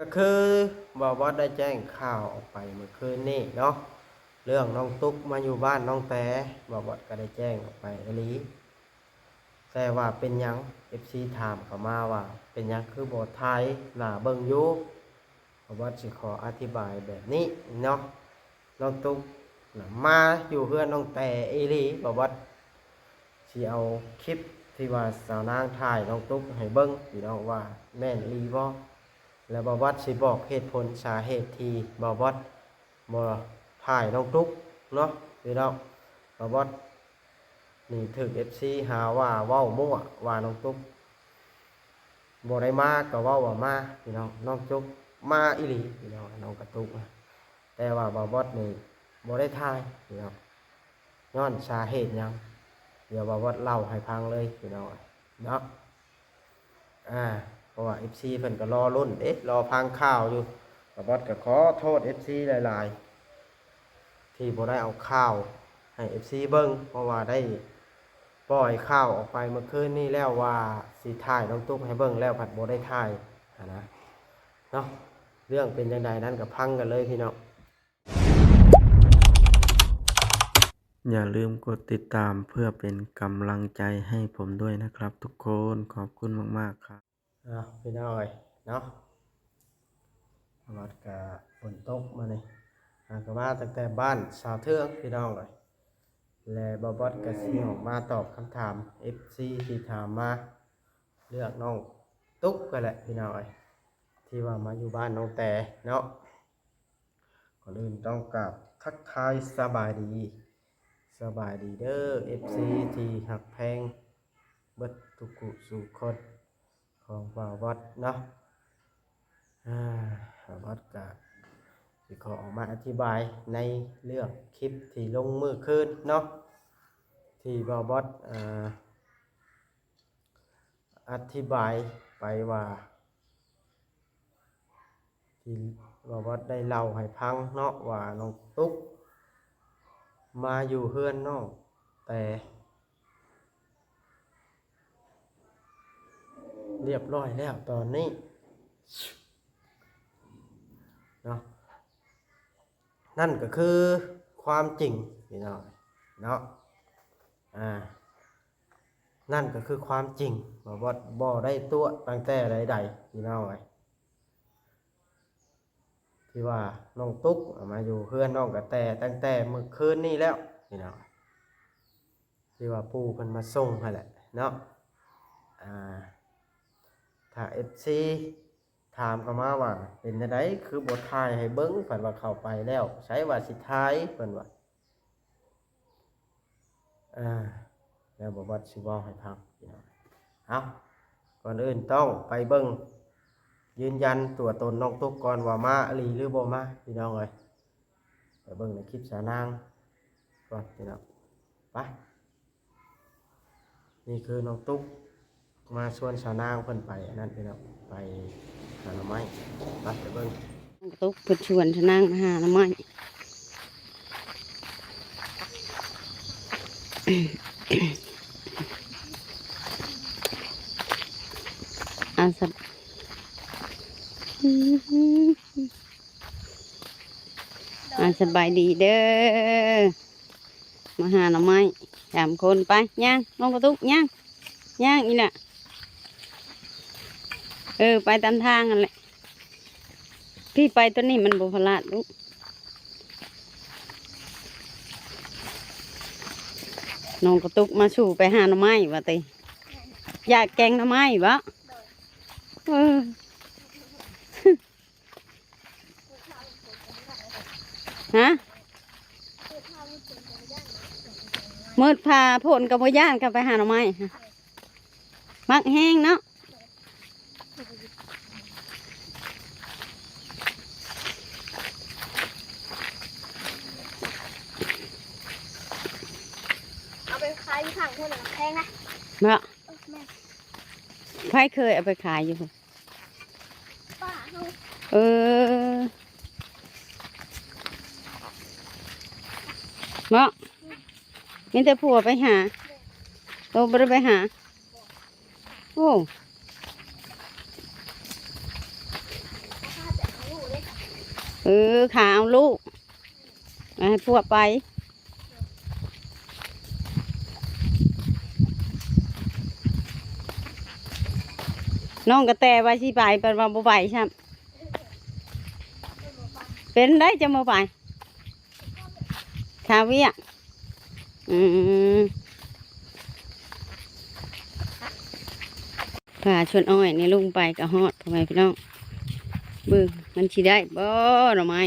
ก็คือบอกว่าได้แจ้งข่าวออกไปเมื่อคืนนี้เนาะเรื่องน้องตุ๊กมาอยู่บ้านน้องแต่บอกว่าก็ได้แจ้งออกไปอหลีแต่ว่าเป็นยังเอฟซีถามเขามาว่าเป็นยังคือบทไทยหน้าเบิ่งอยู่บอกว่าสิขออธิบายแบบนี้เนาะน้องตุ๊กน่ะมาอยู่เพื่อนน้องแต่อหลีบอกว่าสิเอาคลิปที่ว่าสาวนางถ่ายน้องตุ๊กให้เบิ่งพี่น้องว่าแม่นอีหลีบ่ แล้วบาวัดสิบอกเหตุผลสาเหตุที่บาวัดบ่ถ่ายน้องตุ๊กเนาะพี่น้องบาวัดนี่ถึกเอฟซีหาว่าเว้ามั่วว่าน้องตุ๊กบ่ได้มาก็เว้าว่ามาพี่น้องน้องตุ๊กมาอีหลีพี่น้องน้องกระตุกนะแต่ว่าบาวัดนี่บ่ได้ถ่ายพี่น้องย้อนสาเหตุหยังเดี๋ยวบาวัดเล่าให้ฟังเลยพี่น้องเนาะเพราะว่าเอฟซีเพิ่นก็รอรุ่นรอพังข่าวอยู่บาบอสก็ขอโทษเอฟซีหลายๆที่บ่ได้เอาข่าวให้เอฟซีเบิ่งเพราะว่าได้ปล่อยข่าวออกไปเมื่อคืนนี้แล้วว่าสิถ่ายน้องตุ๊กให้เบิ่งแล้วผัดบ่ได้ถ่ายนะเนาะเรื่องเป็นจังไดนั้นก็พังกันเลยพี่น้องอย่าลืมกดติดตามเพื่อเป็นกำลังใจให้ผมด้วยนะครับทุกคนขอบคุณมากๆครับพี่น้อยเนาะวัดกะฝนตกมานี่ก็มาตั้งแต่บ้านสาวเทืองพี่น้องเลยและบอบอสกะสิออกมาตอบคำถาม FC ที่ถามมาเลือกน้องตุ๊กกันแหละพี่น้อยที่ว่ามาอยู่บ้านน้องแต่เนาะก่อนอื่นต้องกราบทักทายสบายดีเด้อ FC ที่หักแพงเบิดทุกกุสู่คนของบ่าววัดเนาะวัดกะสิขอออกมาอธิบายในเรื่องคลิปที่ลงมือคืนเนาะที่บ่าววัดอธิบายไปว่าที่บ่าววัดได้เล่าให้พังเนาะว่าน้องตุ๊กมาอยู่เฮือนน้องแต่เรียบร้อยแล้วตอนนี้เนาะนั่นก็คือความจริงพี่น้องเนาะนั่นก็คือความจริงว่าบ่ได้ตัวตั้งแต่ใดๆพี่น้องที่ว่าน้องตุ๊กมาอยู่เพื่อนน้องกระแตตั้งแต่เมื่อคืนนี้แล้วพี่น้องที่ว่าปู่เพิ่นมาส่งให้แหละเนาะถ้า FC ถามเข้ามาว่าเป็นจังไดคือบทถ่ายให้เบิ่งเพิ่นว่าเข้าไปแล้วใช้ว่าสิถ่ายเพิ่นว่าแล้วบ่ว่าสิเว้าให้ฟังพี่น้องเอาก่อนอื่นต้องไปเบิ่งยืนยันตัวตนน้องตุ๊กก่อนว่ามาอีหลีหรือบ่มาพี่น้องเอ้ยไปเบิ่งในคลิปสาวนางก่อนพี่น้องไปนี่คือน้องตุ๊กมาชวนสาวนางเพิ่นไปนั่นพี่น้องไปหาหน่อไม้ไปเบิ่งตุ๊กเพิ่นชวนทนั่งหาหน่อไม้สับสบายดีเด้อมาหาหน่อไม้3 คนไปย่างน้องกระตุกย่างอีน่ะไปตามทางกันแหละพี่ไปตัวนี้มันบุพลาดลูกน้องกระตุกมาสู่ไปหาหน่อไม้วะติอยากแกงหน่อไม้วะฮะมืดพาผลกับพ่ย่านกันไปหาหน่อไม้มักแห้งเนาะเอาไปขายที่ถังเท่าไหร่แพงนะเนาะไพ่เคยเอาไปขายอยู่ป้าเนาะมีแต่ผัวไปหาโตบ่ได้ไปหาโอ้ ขาเอาลูกมาให้พวกไปน้องกระแตว่าสิไปเป็นว่าบ่ไปใช่ไหมเป็นได้จะมาไปคาเวียอืมผ่าชวนอ้อยนี่ลุงไปกับฮอดทำไมพี่น้องเบิ่งมันสิได้บ่หน่อไม้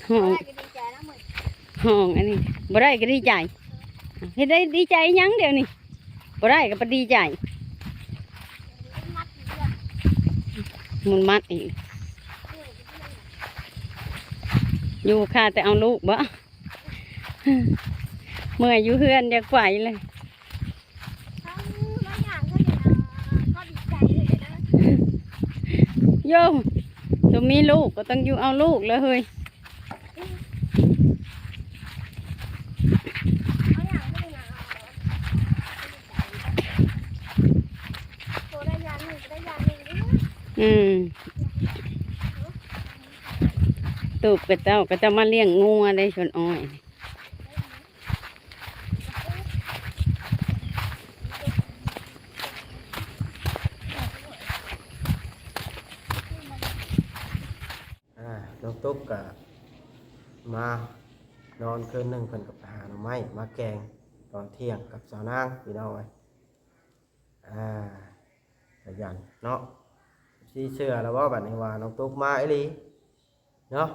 ห้อง จะดีใจนะเหมือน ห้องอันนี้บ่ได้ก็ดีใจเฮ็ดได้ดีใจหยังเดี๋ยวนี้บ่ได้ก็บ่ดีใจ มัดเรื่อง มันมัดอีกอยู่ค่ะแต่เอาลูกบ่ เมื่อยอยู่เฮือนอยากไหวเลย ทั้งบางอย่างก็ดีนะก็ดีใจเลยนะ โยมจะมีลูกก็ต้องอยู่เอาลูกเลยเฮ้ย บางอย่างก็ดีนะตัวได้ยาหนึ่งได้ยาหนึ่งด้วยตูบกับเจ้าก็จะมาเลี้ยงงูได้ชนอ้อยน้องตุ๊กก็มานอนคืนหนึ่งเพิ่นกับหาหน่อไม้มาแกงตอนเที่ยงกับสาวนางพี่น้องไว้ขยันเนาะที่เชื่อแล้วว่าบัดนี้ว่าน้องตุ๊กมาไอ้ลีเนาะ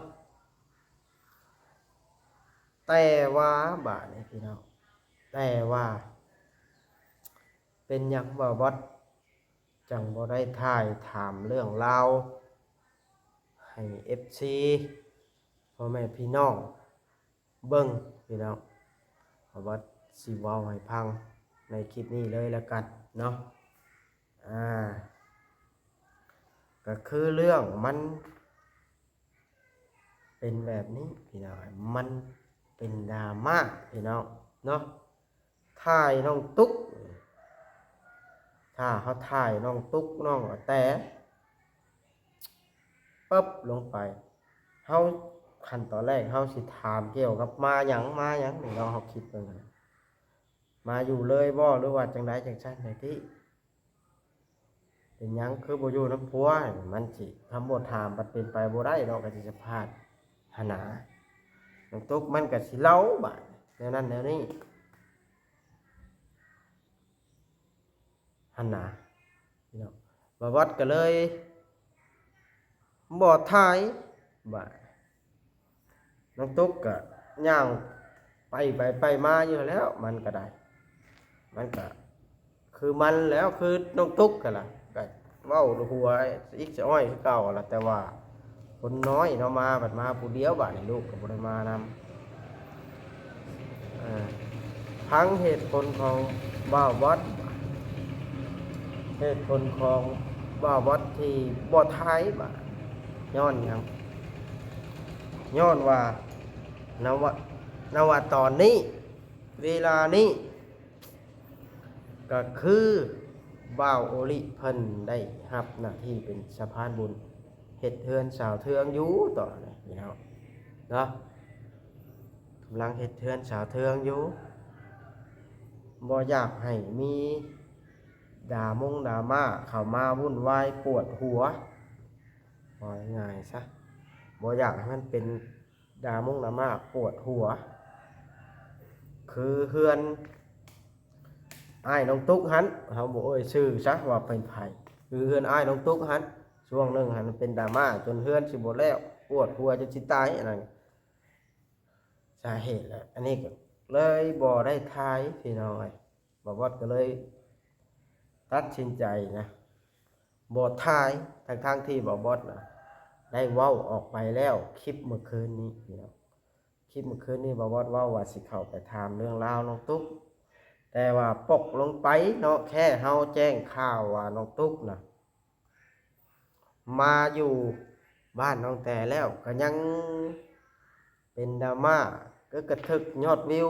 แต่ว่าบาดนี้พี่น้องแต่ว่าเป็นหยังบ่บดจังบ่ได้ถ่ายถามเรื่องราวให้ FC พ่อแม่พี่น้องเบิ่งพี่น้องบ่บดสิเว้าให้ฟังในคลิปนี้เลยแล้วกันเนาะก็คือเรื่องมันเป็นแบบนี้พี่น้องมันเป็นดราม่าพี่น้องเนาะถ่ายน้องตุ๊กถ้าเขาถ่ายน้องตุ๊กน้องแต่ปั๊บลงไปเขาขั้นตอนแรกเขาสิถามเกี่ยวกับมาหยังนี่เราเขาคิดเบิ่งนะมาอยู่เลยบ่หรือว่าจังไดจังซั่นไดที่เป็นหยังคือบ่อยู่น้ำพัวมันสิคำบ่ถามมันเป็นไปบ่ได้เราก็สิจะพลาดหนาน้องตุ๊กมันก็สิเล่าบาดแนวนั้นแนวนี้หันหนาพี่น้องบ่วัดก็เลยบ่ถ่ายบาดน้องตุ๊กก็ย่างไปมาอยู่แล้วมันก็ได้มันก็คือมันแล้วคือน้องตุ๊กก็ล่ะก็เว้าหัวอีกจะอ้อยคือเก่าล่ะแต่ว่าคนน้อยเนาะมาบัดมาผู้เดียวบาดนี่ลูกก็บ่ได้มานำทั้งเหตุผลของบ่าววัดเหตุผลของบ่าววัดที่บ่ไทยบาดย้อนหยังย้อนว่านวตอนนี้เวลานี้ก็คือบ่าวโอลิเพิ่นได้รับหน้าที่เป็นสะพานบุญเฮ็ดเฮือนสาวเทืองอยู่ต่อนี่พี่น้องเนาะกำลังเฮ็ดเฮือนสาวเทืองอยู่บ่อยากให้มีดราม่าเข้ามาวุ่นวายปวดหัวว่าง่ายซะบ่อยากให้มันเป็นดราม่าปวดหัวคือเฮือนอ้ายน้องตุ๊กหันเฮาบ่เอ่ยชื่อซะว่าเป็นไผคือเฮือนอ้ายน้องตุ๊กหันช่วงนึงหันเป็นดราม่าจนเฮือนสิบ่แล้วปวดหัวจนสิตายอันนั้นสาเหตุแหละอันนี้ก็เลยบ่ได้ทายพี่น้อยบ่วัดก็เลยตัดสินใจนะบ่ทายทั้งที่บ่บดนะได้เว้าออกไปแล้วคลิปเมื่อคืนนี้พี่น้องคลิปเมื่อคืนนี้บ่บดเว้าว่าสิเข้าไปถามเรื่องราวน้องตุ๊กแต่ว่าปกลงไปเนาะแค่เฮาแจ้งข่าวว่าน้องตุ๊กนะมาอยู่บ้านน้องแต่แล้วก็ยังเป็นดราม่าก็กระทึกยอดวิว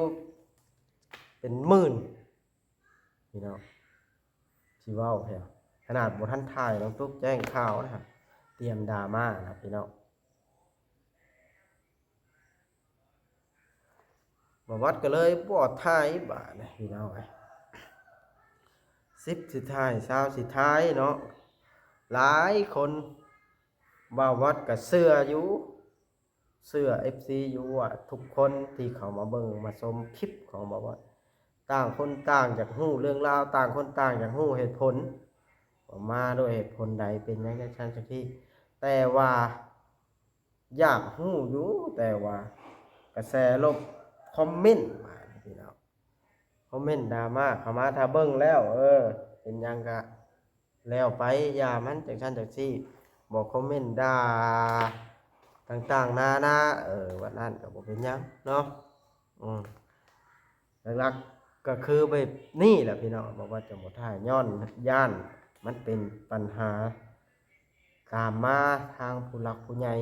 เป็นหมื่นพี่น้องสิเว้าแท้ขนาดบ่ทันถ่ายน้องตุ๊กแจ้งข่าวนะครับ เตรียมดราม่านะพี่น้องบ่วัดก็เลยบ่ถ่ายบาดนะพี่น้อง10สุดท้าย20สุดท้ายเนาะหลายคนบ่วัดก็เชื่ออยู่เชื่อ FC อยู่ว่าทุกคนที่เข้ามาเบิ่งมาชมคลิปของบ่วัดต่างคนต่างอยากรู้เรื่องราวต่างคนต่างอยากรู้เหตุผลว่ามาด้วยเหตุผลใดเป็นจังซั่นจังซี่แต่ว่าอยากรู้อยู่แต่ว่ากระแสลบคอมเมนต์มาพี่น้องคอมเมนต์ดราม่าเข้ามาถ้าเบิ่งแล้วเป็นหยังก็แล้วไปอย่ามันจังซั่นจังซี่บ่คอมเมนต์ด่าต่างๆนานาว่านั้นก็บ่เป็นหยังเนาะอืมหลักๆก็คือแบบนี้แหละพี่น้องบอกว่าจะบ่ถ่ายย้อนย่านมันเป็นปัญหาตามมาทางผู้หลักผู้ใหญ่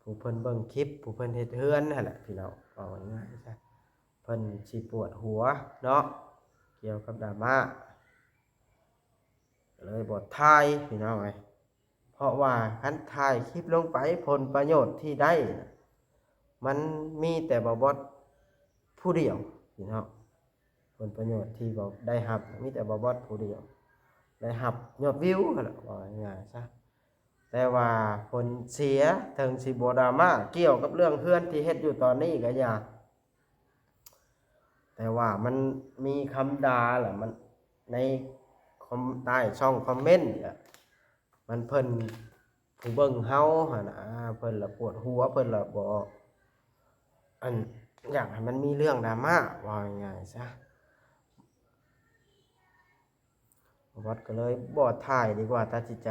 ผู้เพิ่นเบิ่งคลิปผู้เพิ่นเฮ็ดเฮือนนั่นแหละพี่น้องเอาง่ายๆซะเพิ่นสิปวดหัวเนาะเกี่ยวกับดราม่าก็เลยบ่ถ่ายพี่น้องเอ้ยเพราะว่าคันถ่ายคลิปลงไปผลประโยชน์ที่ได้น่ะมันมีแต่บ่บดผู้เดียวพี่น้องผลประโยชน์ที่บ่ได้รับมีแต่บ่บดผู้เดียวได้รับยอดวิวนั่นแหละว่าง่ายๆซะแต่ว่าผลเสียถึงสิบ่ดราม่าเกี่ยวกับเรื่องเฮือนที่เฮ็ดอยู่ตอนนี้ก็อย่าแต่ว่ามันมีคำด่าแหละมันในใต้ช่องคอมเมนต์มันเพิ่นผู้เบิ่งเฮาหั่นน่ะเพิ่นละปวดหัวเพิ่นละบ่อันอยากให้มันมีเรื่องดราม่าว่าง่ายๆซะวัดก็เลยบ่ถ่ายดีกว่าตัดสินใจ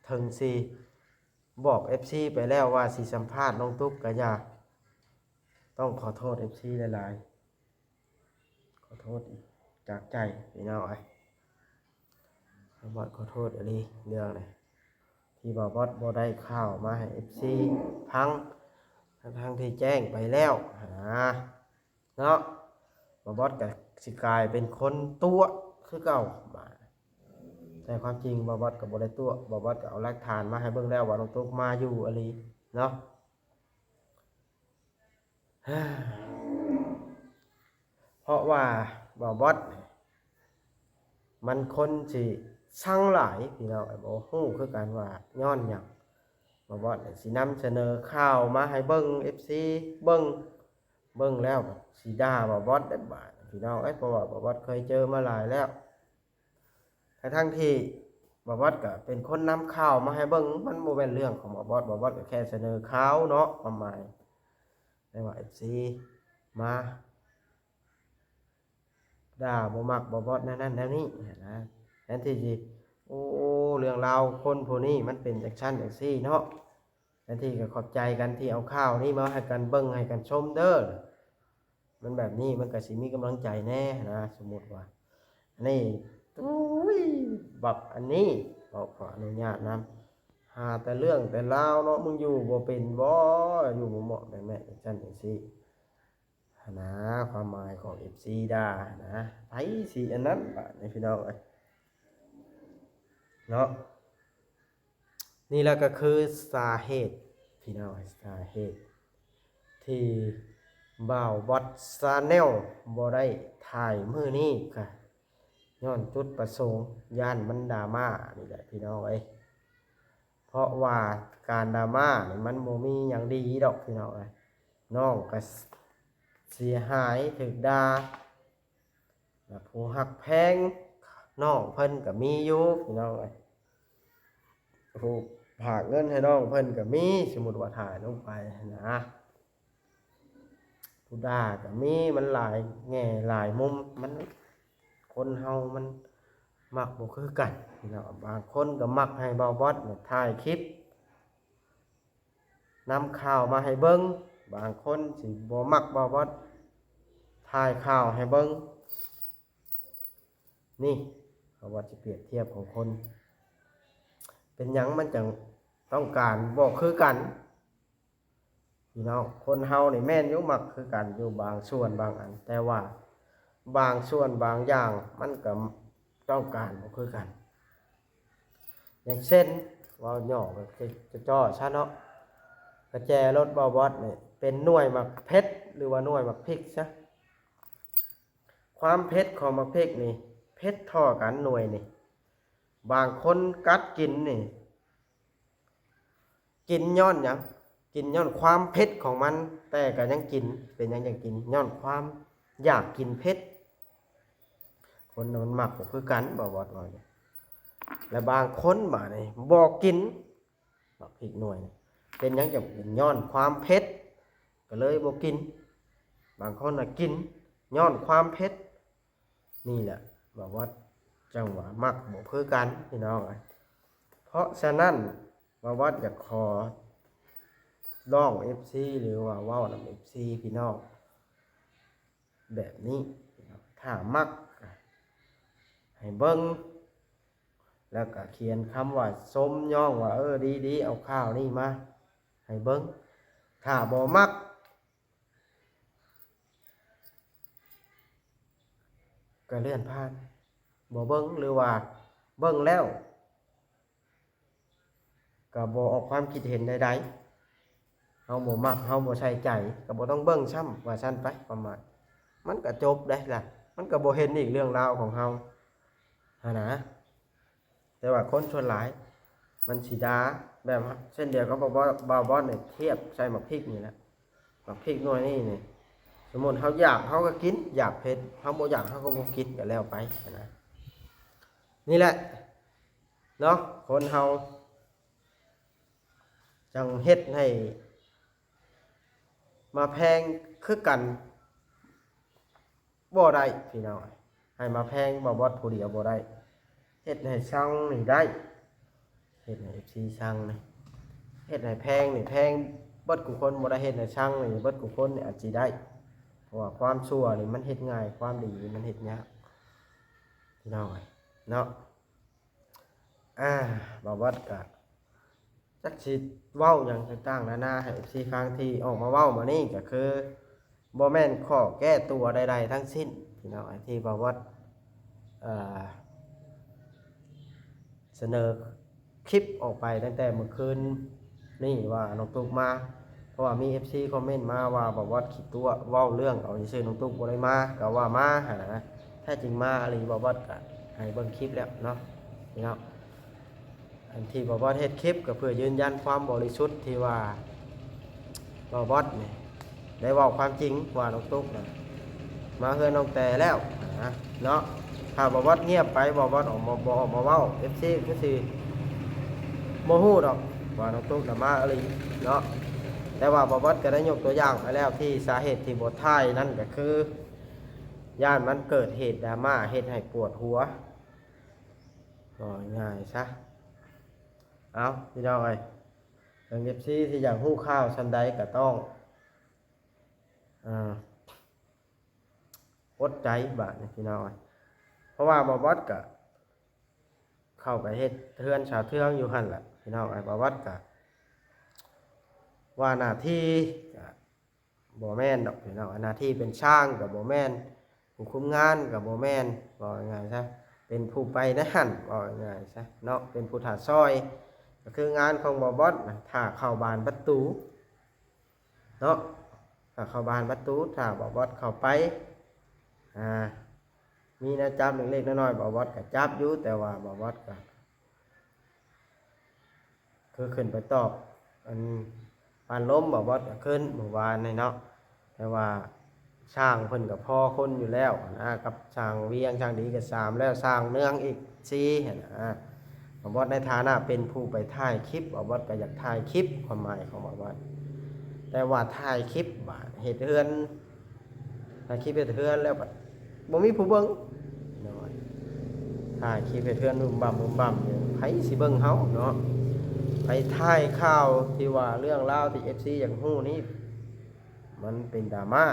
ถึงสิบอก FC ไปแล้วว่าสิสัมภาษณ์น้องตุ๊กก็อย่าต้องขอโทษ FC หลายๆขอโทษจากใจพี่น้องบอสขอโทษอะไรเรื่องเลยที่บอสได้ข่าวมาให้ FC ทั้งที่แจ้งไปแล้วเนาะบอสกับสิกลายเป็นคนตัวคือเก่ามาแต่ความจริงบอสกับบอได้ตัวบอสก็เอาหลักฐานมาให้เบิ่งแล้วว่าน้องตุ๊กมาอยู่อะไรเนาะเพราะว่าบอสมันคนสิช่างหลายพี่น้องบ่ฮู้คือกันว่าย้อนหยังบอสสินำเสนอข่าวมาให้เบิ่ง FC เบิ่งแล้วสิด่าบอสได้บาดพี่น้องเพราะว่าบอสเคยเจอมาหลายแล้วทั้งที่บอสก็เป็นคนนำข่าวมาให้เบิ่งมันบ่แม่นเรื่องของบอสก็แค่เสนอข่าวเนาะประมาณแต่ว่า FC มาด่าบ่มักบอสนั่นแล้วนี่นะแทนที่สิโอ้เรื่องราวคนผู้นี้มันเป็นจังซั่นจังซี่เนาะแทนที่ก็ขอบใจกันที่เอาข่าวนี้มาให้กันเบิ่งให้กันชมเด้อมันแบบนี้มันก็สิมีกำลังใจแน่นะสมมุติว่าอันนี้อุ้ยบักอันนี้ขออนุญาตนำหาแต่เรื่องแต่ราวเนาะมึงอยู่บ่เป็นบ่อยู่บ่เหมาะแบบแม่จังซั่นจังซี่นะความหมายของ FC ด่านะไผสิอันนั้นบาดนี้พี่น้องเนาะนี่แหละก็คือสาเหตุพี่น้องสาเหตุที่บ่าวบอสชาแนลบ่ได้ถ่ายมื้อนี้ค่ะย้อนจุดประสงค์ย่านมันดราม่านี่แหละพี่น้องเพราะว่าการดราม่านี่มันบ่มีหยังดีดอกพี่น้องน้องก็เสียหายถึกด่าผู้หักแพงน้องเพิ่นก็มีอยู่พี่น้องผู้ฝากเงินให้น้องเพิ่นก็มีสมมุติว่าถ่ายลงไปนะผู้ด่าก็มีมันหลายแง่หลายมุมมันคนเฮามันมักบ่คือกันพี่น้องบางคนก็มักให้บ่าวบอสเนี่ยถ่ายคลิปนำข่าวมาให้เบิ่งบางคนสิบ่มักบ่าวบอสถ่ายข่าวให้เบิ่งนี่เขาว่าสิเปรียบเทียบของคนเป็นหยังมันจังต้องการบอกคือกันพี่น้องคนเฮานี่แม่นอยู่มักคือกันอยู่บางส่วนบางอันแต่ว่าบางส่วนบางอย่างมันก็ต้องการบ่คือกันอย่างเช่น ว่าย่อก็จะจ่อซะเนาะกระแจรถบาวบอสนี่เป็นหน่วยหมักเพชรหรือว่าหน่วยหมักพริกซะความเผ็ดของหมักพริกนี่เผ็ดเท่ากันหน่วยนี่บางคนกัดกินนี่กินย้อนหยังกินย้อนความเผ็ดของมันแต่ก็ยังกินเป็นหยังกินย้อนความอยากกินเผ็ดคนมันมักก็คือกันบาวบอสว่าเนี่ยและบางคนบ่นี่บ่กินหมักพริกหน่วยนี่เป็นหยังจะเป็นย้อนความเผ็ดก็เลยบ่กินบางคนน่ะกินย้อนความเผ็ดนี่แหละบอกว่าจังหวะมักบ่คือกันพี่น้องเพราะฉะนั้นบอกว่าอยากขอร้อง FC หรือว่าเว้านำ FC พี่น้องแบบนี้ถ้ามักให้เบิ่งแล้วก็เขียนคำว่าสมย่องว่าดีๆเอาข้าวนี่มาให้เบิ่งถ้าบ่มักก็เลื่อนผ่านบ่เบิ่งหรือว่าเบิ่งแล้วก็บ่ออกความคิดเห็นใดๆเฮาบ่มักเฮาบ่ใส่ใจก็บ่ต้องเบิ่งซ้ำว่าซั่นไปประมาณมันก็จบได้ล่ะมันก็บ่เห็นอีกเรื่องราวของเฮาหั่นนะแต่ว่าคนส่วนหลายมันสิด่าแบบเช่นเดียวกับบาวบอสเนี่ยเทียบใส่หมักพริกนี่แหละหมักพริกหน่วยนี่สมมุติเฮาอยากเฮาก็กินอยากเผ็ดเฮาบ่อยากเฮาก็บ่กินก็แล้วไปนะนี่แหละเนาะคนเฮาจังเฮ็ดให้มาแพงคือกันบ่ได้พี่น้องให้มาแพงบ่บอสผู้เดียวบ่ได้เฮ็ดให้ช่างนี่ได้เฮ็ดให้ FC ช่างนี่เฮ็ดให้แพงนี่แพงเบิดกูคนบ่ได้เฮ็ดให้ช่างนี่เบิดกูคนนี่อาจสิได้เพราะว่าความชั่วนี่มันเฮ็ดง่ายความดีมันเฮ็ดยากพี่น้องเนาะบ่บอสก็จักสิเว้าหยังต่างๆนานาให้ FC ฟังที่ออกมาเว้ามานี่ก็คือบ่แม่นข้อแก้ตัวใดๆทั้งสิ้นพี่น้องที่บ่บอสเสนอคลิปออกไปตั้งแต่เมื่อคืนนี่ว่าน้องตุ๊กมาเพราะว่ามี FC คอมเมนต์มาว่าบอกว่าคิดตัวเว้าเรื่องเอาซื่อน้องตุ๊กบ่ได้มาก็ว่ามาหาแท้จริงมาอีหลีบอกว่าก็ให้เบิ่งคลิปแล้วเนาะพี่น้องอันที่บอกว่าเฮ็ดคลิปก็เพื่อยืนยันความบริสุทธิ์ที่ว่าบอกว่านี่ได้เว้าความจริงว่าน้องตุ๊กน่ะมาเฮือนน้องแต่แล้วเนาะถ้าบอกว่าเงียบไปบอกว่าออกมาเว้า FC ก็สิบ่ฮู้ดอกว่าน้องตุ๊กน่ะมาอะไรเนาะแต่ว่าบ่บอสก็ได้ยกตัวอย่างไปแล้วที่สาเหตุที่บ่ถ่ายนั่นก็คือย่านมันเกิดเหตุดราม่าเฮ็ดให้ปวดหัวก็ง่ายซะเอาพี่น้องเอ้ยทาง FC ที่อยากฮู้ข่าวชั้นใดก็ต้องอดใจบาดนี่พี่น้องเอ้ยเพราะว่าบ่บอสก็เข้าไปเฮ็ดเทือนชาวเทืองอยู่หั่นแหละพี่น้องไอ้ประวัติก็ว่าหน้าที่ก็บ่แม่นดอกพี่น้องหน้าที่เป็นช่างก็บ่แม่นผู้คุมงานก็บ่แม่นว่าง่ายซะเป็นผู้ไปนั่นว่าง่ายซะเนาะเป็นผู้ถ่าซอยก็คืองานของบ่บอสถ้าเข้าบานประตูเนาะถ้าเข้าบานประตูถ้าบ่บอสเข้าไปมีนะจับเล็กๆน้อยๆบ่บอสก็จับอยู่แต่ว่าบ่บอสก็คือขึ้นไปตอบอันปานล้มบ่บอสก็ขึ้นเมื่อวานนี่เนาะแต่ว่าช่างเพิ่นก็พอคนอยู่แล้วนะกับช่างเวียงช่างดีก็3แล้วช่างเนืองอีก4นะบ่บอสในฐานะเป็นผู้ไปถ่ายคลิปบ่บอสก็อยากถ่ายคลิปความหมายของบ่บอสแต่ว่าถ่ายคลิปว่าเฮ็ดเฮือนถ่ายคลิปเฮ็ดเฮือนแล้วบ่มีผู้เบิ่งถ่ายคลิปเฮ็ดเฮือนบุ่มบ่ำเนี่ยไผสิเบิ่งเฮาเนาะไปถ่ายข่าวที่ว่าเรื่องราวที่ FC อยากฮู้นี่มันเป็นดราม่า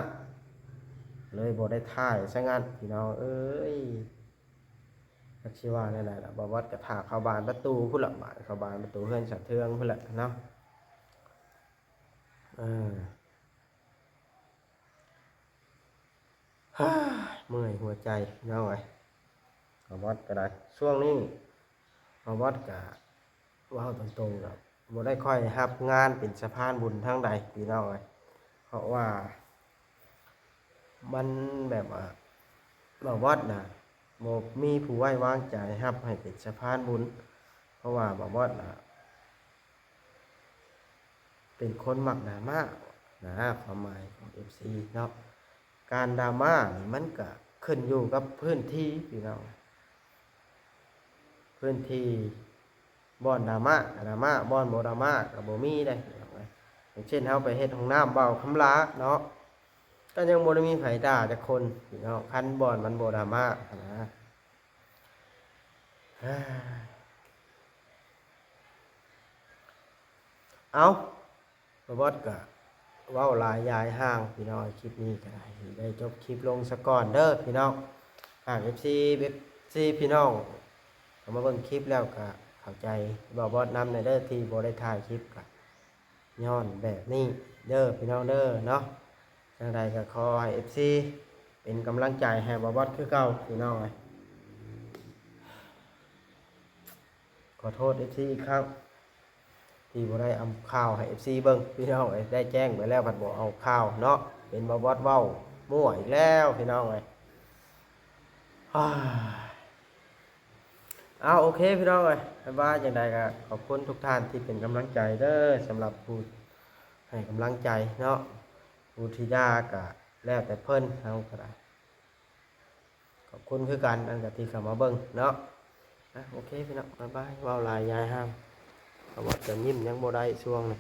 เลยบ่ได้ถ่ายซะงั้นพี่น้องเอ้ยจักสิว่าแนวใดล่ะบ่ว่าก็ถ่าเข้าบานประตูพุ่นล่ะบานเข้าบานประตูเฮือนสะเทืองพุ่นล่ะเนาะเมื่อยหัวใจเนาะไอ้บ่ว่าก็ได้ช่วงนี้บ่ว่าก็ ว้าวตรงๆครับบ่ได้ค่อยรับงานเป็นสะพานบุญทางใดพี่น้องเอ้ยเพราะว่ามันแบบว่าบ่วัดน่ะบ่มีผู้ไว้วางใจรับให้เป็นสะพานบุญเพราะว่าบ่วัดน่ะเป็นคนมักดราม่านะความหมายของ FC เนาะการดราม่านี่มันก็ขึ้นอยู่กับพื้นที่พี่น้องพื้นที่บ่อนดราม่าก็ดราม่าบ่อนบ่ดราม่าก็บ่มีได้พี่น้องเอ้ยอย่างเช่นเฮาไปเฮ็ดห้องน้ำเบาคำลาเนาะก็ยังบ่ได้มีไผด่าจักคนพี่น้องคันบ่อนมันบ่ดราม่านะเฮ้ยเอาบ่บอดก็เว้าหลายยายห่างพี่น้องคลิปนี้ก็ได้จบคลิปลงซะก่อนเด้อพี่น้องFC พี่น้องเอามาเบิ่งคลิปแล้วก็เข้าใจบ่บอดนำในเด้อที่บ่ได้ถ่ายคลิปก็ย้อนแบบนี้เด้อพี่น้องเด้อเนาะจังใดก็ขอให้ FC เป็นกำลังใจให้บ่บอดคือเก่าพี่น้องเอ้ยขอโทษ FC อีกครั้งที่บ่ได้เอาข่าวให้ FC เบิ่งพี่น้องเอ้ยได้แจ้งไปแล้วบัดบ่เอาข่าวเนาะเป็นบ่บอดเว้ามั่วอีกแล้วพี่น้องเอ้ยฮ่าเอาโอเคพี่น้องเอ้ยว่าจังใดก็ขอบคุณทุกท่านที่เป็นกำลังใจเด้อสำหรับผู้ให้กำลังใจเนาะผู้ที่ด่าก็แล้วแต่เพิ่นเฮาก็ได้ขอบคุณคือกันอันก็ที่เข้ามาเบิ่งเนาะโอเคพี่น้องบ๊ายบายเว้าหลายยายห้ามเขาว่าจะยิ้มยังบ่ได้ช่วงนี้